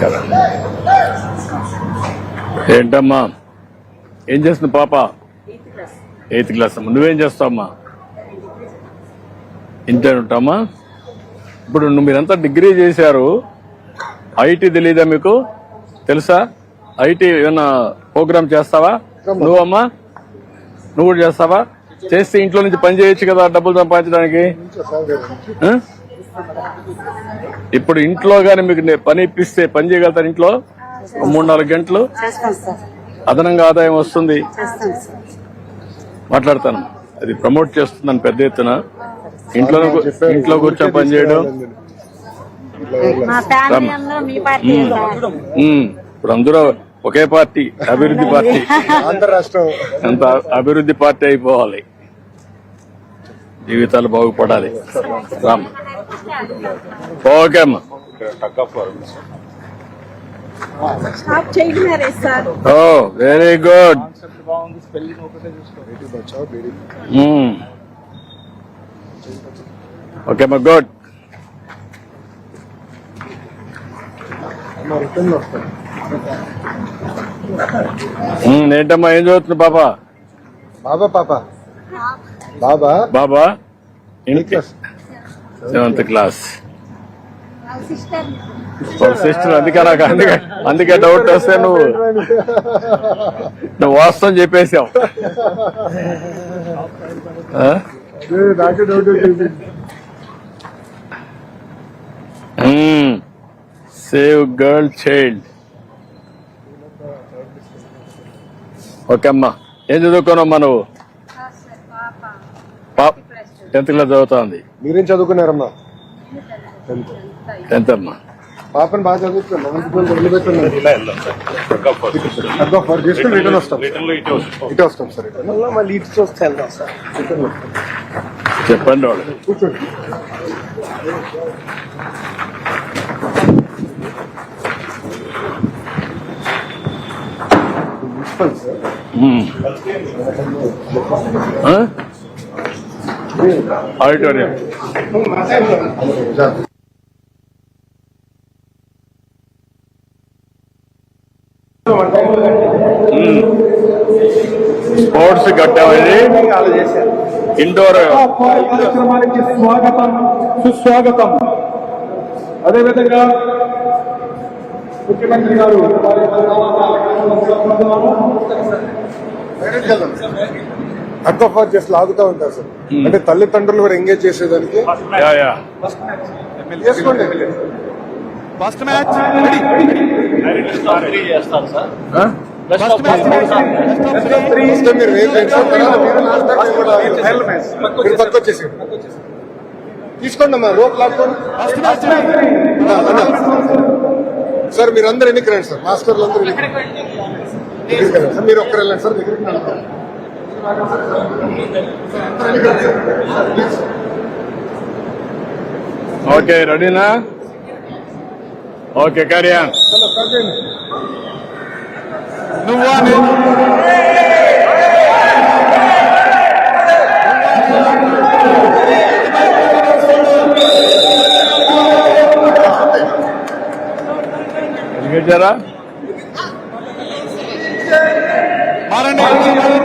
కదా ఏంటమ్మా ఏం చేస్తుంది పాప? 8th క్లాస్ అమ్మా. నువ్వేం చేస్తావమ్మా? ఇంటర్ ఉంటామా? ఇప్పుడు మీరంతా డిగ్రీ చేశారు, ఐటీ తెలీదా మీకు? తెలుసా? ఐటీ ఏమన్నా ప్రోగ్రామ్ చేస్తావా నువ్వమ్మా? నువ్వు కూడా చేస్తావా? చేస్తే ఇంట్లో నుంచి పని చేయొచ్చు కదా డబ్బులు సంపాదించడానికి. ఇప్పుడు ఇంట్లో గానీ మీకు పని ఇప్పిస్తే పని చేయగలుగుతారు. ఇంట్లో 3-4 గంటలు అదనంగా ఆదాయం వస్తుంది. మాట్లాడతాను, అది ప్రమోట్ చేస్తున్నాను పెద్ద ఎత్తున. ఇంట్లో కూర్చొని పని చేయడం. ఇప్పుడు అందరూ ఒకే పార్టీ, అభివృద్ధి పార్టీ, అంత అభివృద్ధి పార్టీ అయిపోవాలి, జీవితాలు బాగుపడాలి. రామ్ ఓకే అమ్మా. Oh very good. ఓకే అమ్మా, గుడ్. ఏంటమ్మా ఏం చదువుతుంది పాప? బాబా 7th క్లాస్. సిస్టర్. అందుకే డౌట్ వస్తే నువ్వు వాస్తవం చెప్పేసావు. Save girl child. ఓకే అమ్మా, ఏం చదువుకోనమ్మా నువ్వు? 10th క్లాస్ చదువుతోంది. మీరేం చదువుకున్నారమ్మా? 10th అమ్మా. పాపని బాగా చదువుతున్నా. ఇటు వస్తాం సార్, మళ్ళీ ఇటు చూస్తే వెళ్దాం సార్. చెప్పండి వాళ్ళు. కూర్చోండి. ఆడిటోరియం. స్పోర్ట్స్ కట్టామండి. ఇండోర్ కార్యక్రమానికి స్వాగతం సుస్వాగతం. అదేవిధంగా ముఖ్యమంత్రి గారు హక్ ఆఫ్ వర్క్ చేసి లాగుతూ ఉంటారు సార్. అంటే తల్లిదండ్రులు కూడా ఎంగేజ్ చేసేదానికి. చేసుకోండి. ఫస్ట్ మ్యాచ్ మీరు పక్క వచ్చేసి తీసుకోండి అమ్మా, రోప్ లాక్కోండి సార్. మీరు అందరు ఎన్నికి రండి సార్, మాస్టర్లు అందరూ మీరు ఒక్కరు వెళ్ళండి సార్. ఓకే రెడీనా? Okay carry on. నువ్వా ఎందుకు